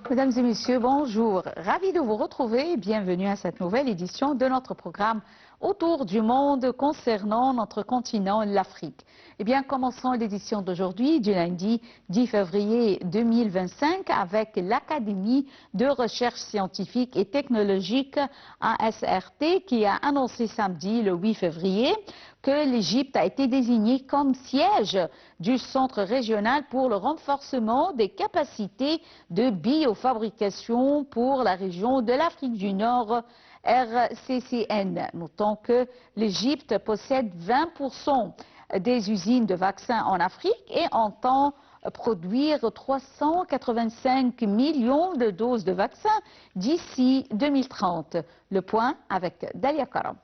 Mesdames et messieurs, bonjour. Ravi de vous retrouver et bienvenue à cette nouvelle édition de notre programme Autour du monde concernant notre continent, l'Afrique. Eh bien, commençons l'édition d'aujourd'hui, du lundi 10 février 2025, avec l'Académie de recherche scientifique et technologique ASRT qui a annoncé samedi, le 8 février, que l'Égypte a été désignée comme siège du Centre régional pour le renforcement des capacités de biofabrication pour la région de l'Afrique du Nord, RCCN. Notons que l'Égypte possède 20% des usines de vaccins en Afrique et entend produire 385 millions de doses de vaccins d'ici 2030. Le point avec Dalia Karam.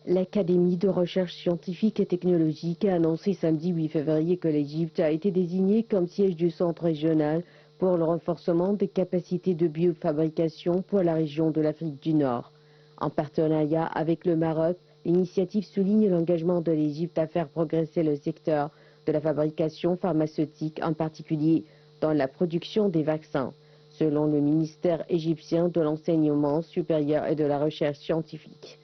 L'Académie de recherche scientifique et technologique a annoncé samedi 8 février que l'Égypte a été désignée comme siège du Centre régional pour le renforcement des capacités de biofabrication pour la région de l'Afrique du Nord. En partenariat avec le Maroc, l'initiative souligne l'engagement de l'Égypte à faire progresser le secteur de la fabrication pharmaceutique, en particulier dans la production des vaccins. Selon le ministère égyptien de l'Enseignement supérieur et de la Recherche scientifique.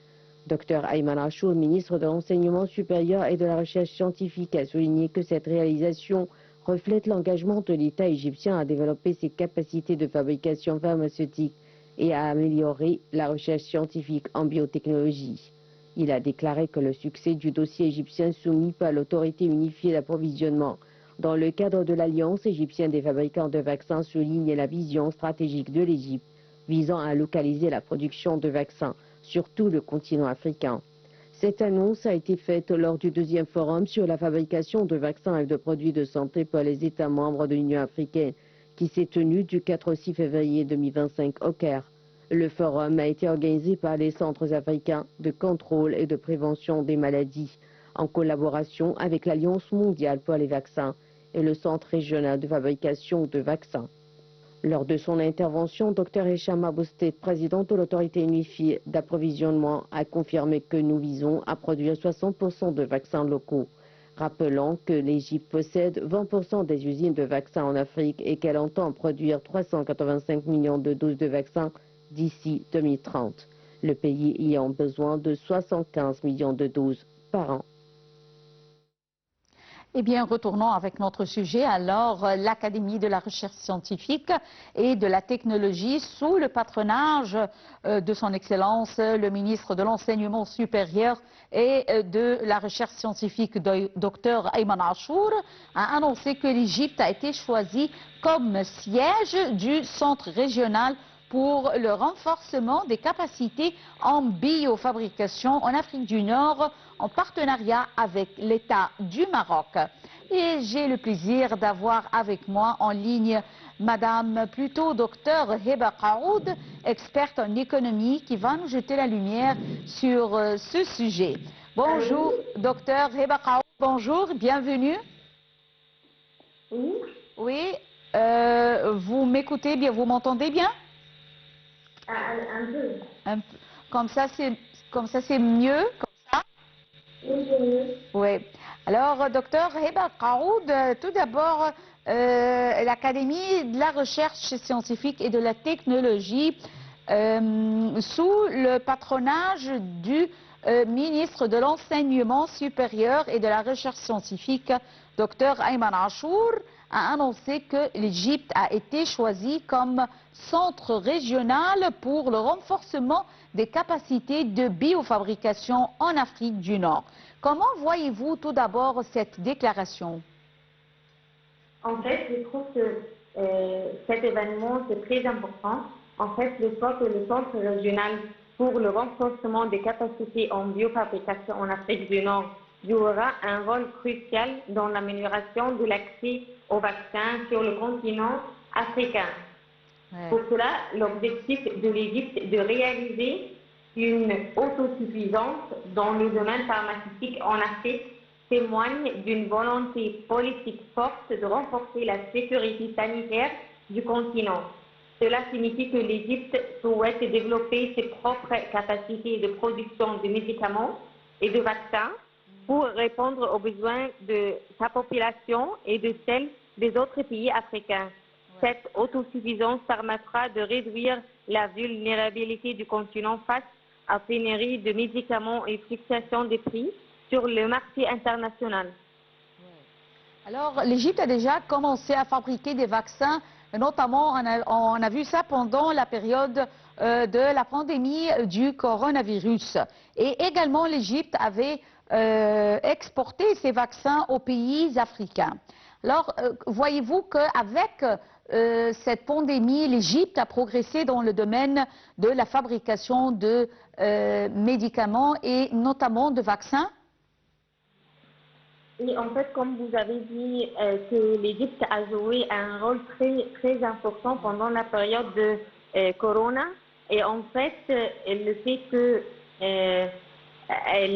Dr Ayman Achour, ministre de l'Enseignement supérieur et de la Recherche scientifique, a souligné que cette réalisation reflète l'engagement de l'État égyptien à développer ses capacités de fabrication pharmaceutique et à améliorer la recherche scientifique en biotechnologie. Il a déclaré que le succès du dossier égyptien soumis par l'autorité unifiée d'approvisionnement dans le cadre de l'Alliance égyptienne des fabricants de vaccins souligne la vision stratégique de l'Égypte visant à localiser la production de vaccins sur tout le continent africain. Cette annonce a été faite lors du deuxième forum sur la fabrication de vaccins et de produits de santé pour les États membres de l'Union africaine qui s'est tenu du 4 au 6 février 2025 au Caire. Le forum a été organisé par les centres africains de contrôle et de prévention des maladies en collaboration avec l'Alliance mondiale pour les vaccins et le Centre régional de fabrication de vaccins. Lors de son intervention, Dr Hicham Aboustet, président de l'autorité unifiée d'approvisionnement, a confirmé que nous visons à produire 60% de vaccins locaux. Rappelant que l'Égypte possède 20% des usines de vaccins en Afrique et qu'elle entend produire 385 millions de doses de vaccins d'ici 2030. Le pays ayant besoin de 75 millions de doses par an. Eh bien, retournons avec notre sujet. Alors, l'Académie de la recherche scientifique et de la technologie, sous le patronage de son Excellence, le ministre de l'Enseignement supérieur et de la recherche scientifique, Dr Ayman Achour, a annoncé que l'Égypte a été choisie comme siège du Centre régional pour le renforcement des capacités en biofabrication en Afrique du Nord, en partenariat avec l'État du Maroc. Et j'ai le plaisir d'avoir avec moi en ligne Madame plutôt Docteur Heba Kaoud, experte en économie, qui va nous jeter la lumière sur ce sujet. Bonjour Docteur Heba Kaoud, bonjour, bienvenue. Oui. Oui, vous m'écoutez bien, vous m'entendez bien? Un peu. Un peu. Comme ça, c'est mieux. Comme ça. Oui. Oui. Alors, docteur Heba Kaoud, tout d'abord, l'Académie de la recherche scientifique et de la technologie, sous le patronage du ministre de l'Enseignement supérieur et de la recherche scientifique, docteur Ayman Achour, a annoncé que l'Égypte a été choisie comme centre régional pour le renforcement des capacités de biofabrication en Afrique du Nord. Comment voyez-vous tout d'abord cette déclaration? En fait, je trouve que cet événement c'est très important. En fait, le fait que le centre régional pour le renforcement des capacités en biofabrication en Afrique du Nord jouera un rôle crucial dans l'amélioration de l'accès aux vaccins sur le continent africain. Ouais. Pour cela, l'objectif de l'Égypte est de réaliser une autosuffisance dans le domaine pharmaceutique en Afrique témoigne d'une volonté politique forte de renforcer la sécurité sanitaire du continent. Cela signifie que l'Égypte souhaite développer ses propres capacités de production de médicaments et de vaccins pour répondre aux besoins de sa population et de celle des autres pays africains. Cette autosuffisance permettra de réduire la vulnérabilité du continent face à pénurie de médicaments et fluctuations des prix sur le marché international. Alors, l'Égypte a déjà commencé à fabriquer des vaccins, notamment on a vu ça pendant la période de la pandémie du coronavirus. Et également, l'Égypte avait exporté ces vaccins aux pays africains. Alors, voyez-vous qu'avec cette pandémie, l'Égypte a progressé dans le domaine de la fabrication de médicaments et notamment de vaccins? Et en fait, comme vous avez dit, que l'Égypte a joué un rôle très important pendant la période de Corona. Et en fait, le fait que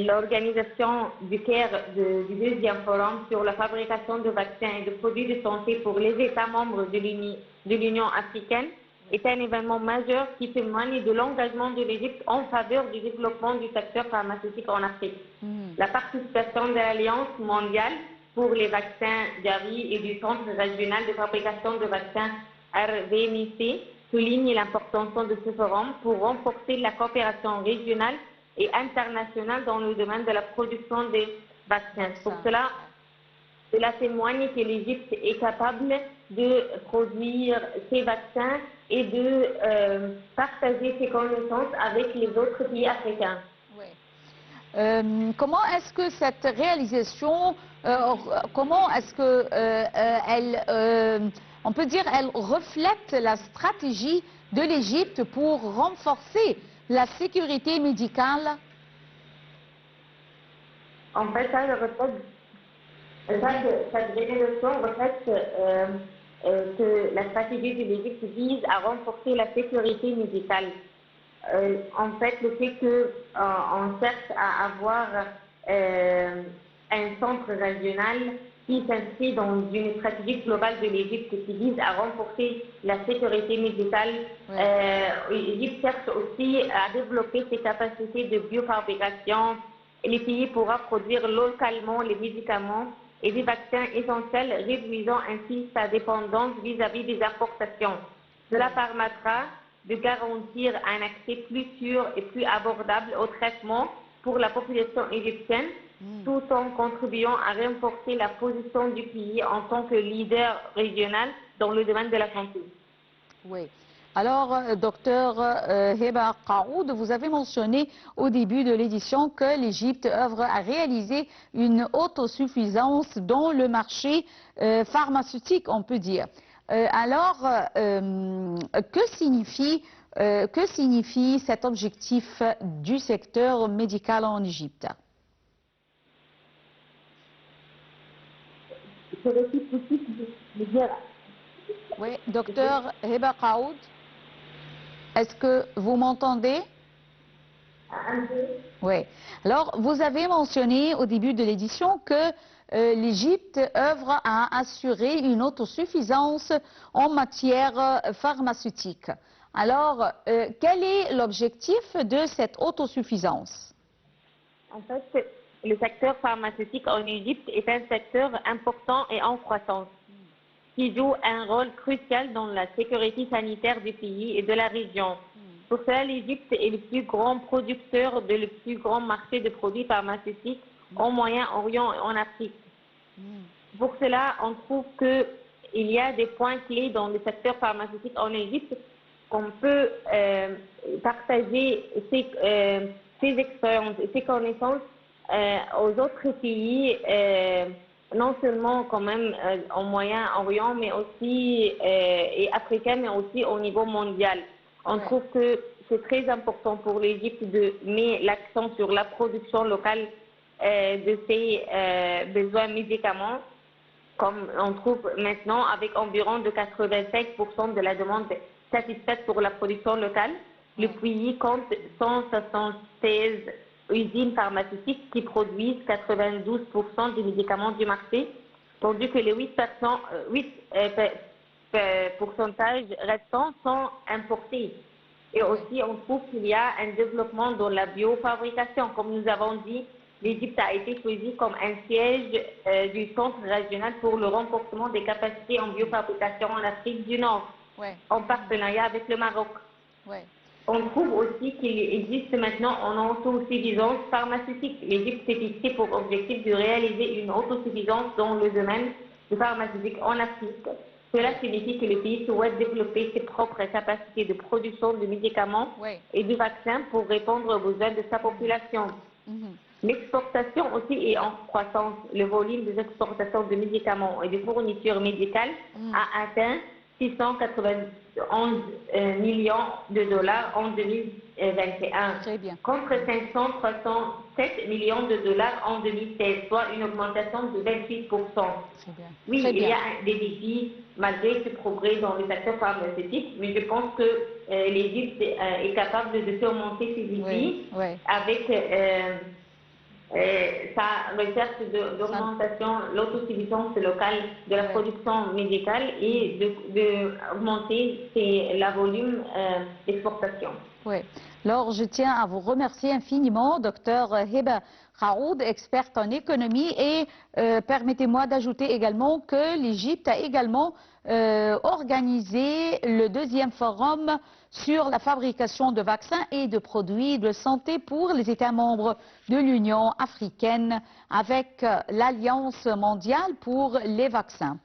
l'organisation du CARE, du deuxième forum sur la fabrication de vaccins et de produits de santé pour les États membres de l'Union africaine, est un événement majeur qui témoigne de l'engagement de l'Égypte en faveur du développement du secteur pharmaceutique en Afrique. La participation de l'Alliance mondiale pour les vaccins d'Ari et du Centre régional de fabrication de vaccins RVMC souligne l'importance de ce forum pour renforcer la coopération régionale et internationale dans le domaine de la production des vaccins. Pour cela, cela témoigne que l'Égypte est capable de produire ces vaccins et de partager ses connaissances avec les autres pays africains. Comment est-ce que cette réalisation, comment est-ce que on peut dire, elle reflète la stratégie de l'Égypte pour renforcer la sécurité médicale? En fait, cette réalisation reflète que la stratégie de l'Égypte vise à renforcer la sécurité médicale. En fait, le fait qu'on cherche à avoir un centre régional qui s'inscrit dans une stratégie globale de l'Égypte qui vise à renforcer la sécurité médicale. L'Égypte cherche aussi à développer ses capacités de biofabrication. Le pays pourra produire localement les médicaments et des vaccins essentiels, réduisant ainsi sa dépendance vis-à-vis des importations. Cela permettra de garantir un accès plus sûr et plus abordable au traitement pour la population égyptienne, tout en contribuant à renforcer la position du pays en tant que leader régional dans le domaine de la santé. Oui. Alors, docteur Heba Qaoud, vous avez mentionné au début de l'édition que l'Égypte œuvre à réaliser une autosuffisance dans le marché pharmaceutique, on peut dire. Alors, que signifie cet objectif du secteur médical en Égypte? Oui, docteur Heba Qaoud, est-ce que vous m'entendez? Oui. Alors, vous avez mentionné au début de l'édition que l'Égypte œuvre à assurer une autosuffisance en matière pharmaceutique. Alors, quel est l'objectif de cette autosuffisance? En fait, le secteur pharmaceutique en Égypte est un secteur important et en croissance, qui joue un rôle crucial dans la sécurité sanitaire du pays et de la région. Pour cela, l'Égypte est le plus grand producteur de le plus grand marché de produits pharmaceutiques au Moyen-Orient et en Afrique. Pour cela, on trouve qu'il y a des points clés dans le secteur pharmaceutique en Égypte qu'on peut partager ces expériences et ces connaissances aux autres pays, non seulement quand même au Moyen-Orient, mais aussi et africain, mais aussi au niveau mondial. On trouve que c'est très important pour l'Égypte de mettre l'accent sur la production locale de ses besoins médicaments, comme on trouve maintenant avec environ de 85% de la demande satisfaite pour la production locale. Le pays compte 176 usines pharmaceutiques qui produisent 92% des médicaments du marché, tandis que les 8 pourcentages restants sont importés. Et aussi, on trouve qu'il y a un développement dans la biofabrication. Comme nous avons dit, l'Égypte a été choisie comme un siège du Centre régional pour le renforcement des capacités en biofabrication en Afrique du Nord, en partenariat avec le Maroc. On trouve aussi qu'il existe maintenant une autosuffisance pharmaceutique. L'Égypte s'est fixé pour objectif de réaliser une autosuffisance dans le domaine du pharmaceutique en Afrique. Cela signifie que le pays souhaite développer ses propres capacités de production de médicaments et de vaccins pour répondre aux besoins de sa population. L'exportation aussi est en croissance. Le volume des exportations de médicaments et de fournitures médicales a atteint 691 millions de dollars en 2021, contre 567 millions de dollars en 2016, soit une augmentation de 28%. Oui, il y a des défis malgré ce progrès dans le secteur pharmaceutique, mais je pense que l'Égypte est capable de surmonter ces défis avec sa recherche d'augmentation, l'autosuffisance locale de la production médicale et d'augmenter la volume d'exportation. Alors je tiens à vous remercier infiniment, Dr Heba Raoud, experte en économie, et permettez-moi d'ajouter également que l'Égypte a également organisé le 2e forum sur la fabrication de vaccins et de produits de santé pour les États membres de l'Union africaine avec l'Alliance mondiale pour les vaccins.